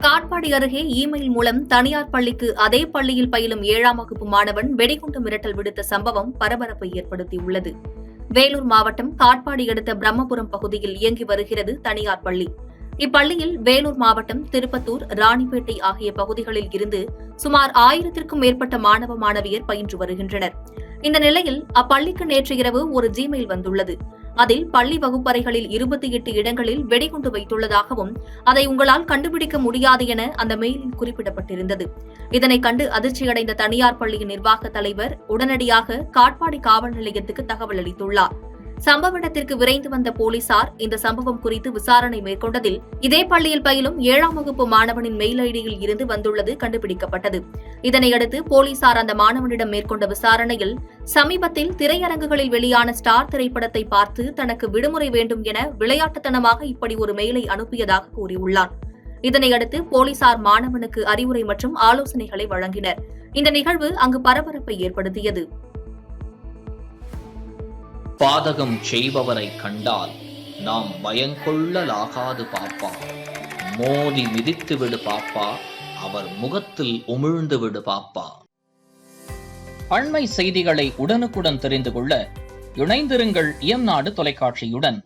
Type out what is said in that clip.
காட்பாடி அருகே இமெயில் மூலம் தனியார் பள்ளிக்கு அதே பள்ளியில் பயிலும் 7ஆம் வகுப்பு மாணவன் வெடிகுண்டு மிரட்டல் விடுத்த சம்பவம் பரபரப்பை ஏற்படுத்தியுள்ளது. வேலூர் மாவட்டம் காட்பாடி அடுத்த பிரம்மபுரம் பகுதியில் இயங்கி வருகிறது தனியார் பள்ளி. இப்பள்ளியில் வேலூர் மாவட்டம் திருப்பத்தூர், ராணிப்பேட்டை ஆகிய பகுதிகளில் இருந்து சுமார் 1000த்திற்கும் மேற்பட்ட மாணவ மாணவியர் பயின்று வருகின்றனர். இந்த நிலையில் அப்பள்ளிக்கு நேற்று இரவு ஒரு ஜிமெயில் வந்துள்ளது. அதில் பள்ளி வகுப்பறைகளில் 28 இடங்களில் வெடிகுண்டு வைத்துள்ளதாகவும் அதை உங்களால் கண்டுபிடிக்க முடியாது என அந்த மெயிலில் குறிப்பிடப்பட்டிருந்தது. இதனை கண்டு அதிர்ச்சியடைந்த தனியார் பள்ளியின் நிர்வாக தலைவர் உடனடியாக காட்பாடி காவல் நிலையத்துக்கு தகவல் அளித்துள்ளார். சம்பவ இடத்திற்கு விரைந்து வந்த போலீசார் இந்த சம்பவம் குறித்து விசாரணை மேற்கொண்டதில் இதே பள்ளியில் பயிலும் 7ஆம் வகுப்பு மாணவனின் மெயில் ஐடியில் இருந்து வந்துள்ளது கண்டுபிடிக்கப்பட்டது. இதனையடுத்து போலீசார் அந்த மாணவனிடம் மேற்கொண்ட விசாரணையில் சமீபத்தில் திரையரங்குகளில் வெளியான ஸ்டார் திரைப்படத்தை பார்த்து தனக்கு விடுமுறை வேண்டும் என விளையாட்டுத்தனமாக இப்படி ஒரு மெயிலை அனுப்பியதாக கூறியுள்ளார். இதனையடுத்து போலீசார் மாணவனுக்கு அறிவுரை மற்றும் ஆலோசனைகளை வழங்கினர். இந்த நிகழ்வு அங்கு பரபரப்பை ஏற்படுத்தியது. பாதகம் செய்பவரை கண்டால் நாம் பயங்கொள்ளலாகாது பாப்பா. மோதி மிதித்து விடு பாப்பா, அவர் முகத்தில் உமிழ்ந்து விடு பாப்பா. அண்மை செய்திகளை உடனுக்குடன் தெரிந்து கொள்ள இணைந்திருங்கள் இயம்நாடு தொலைக்காட்சியுடன்.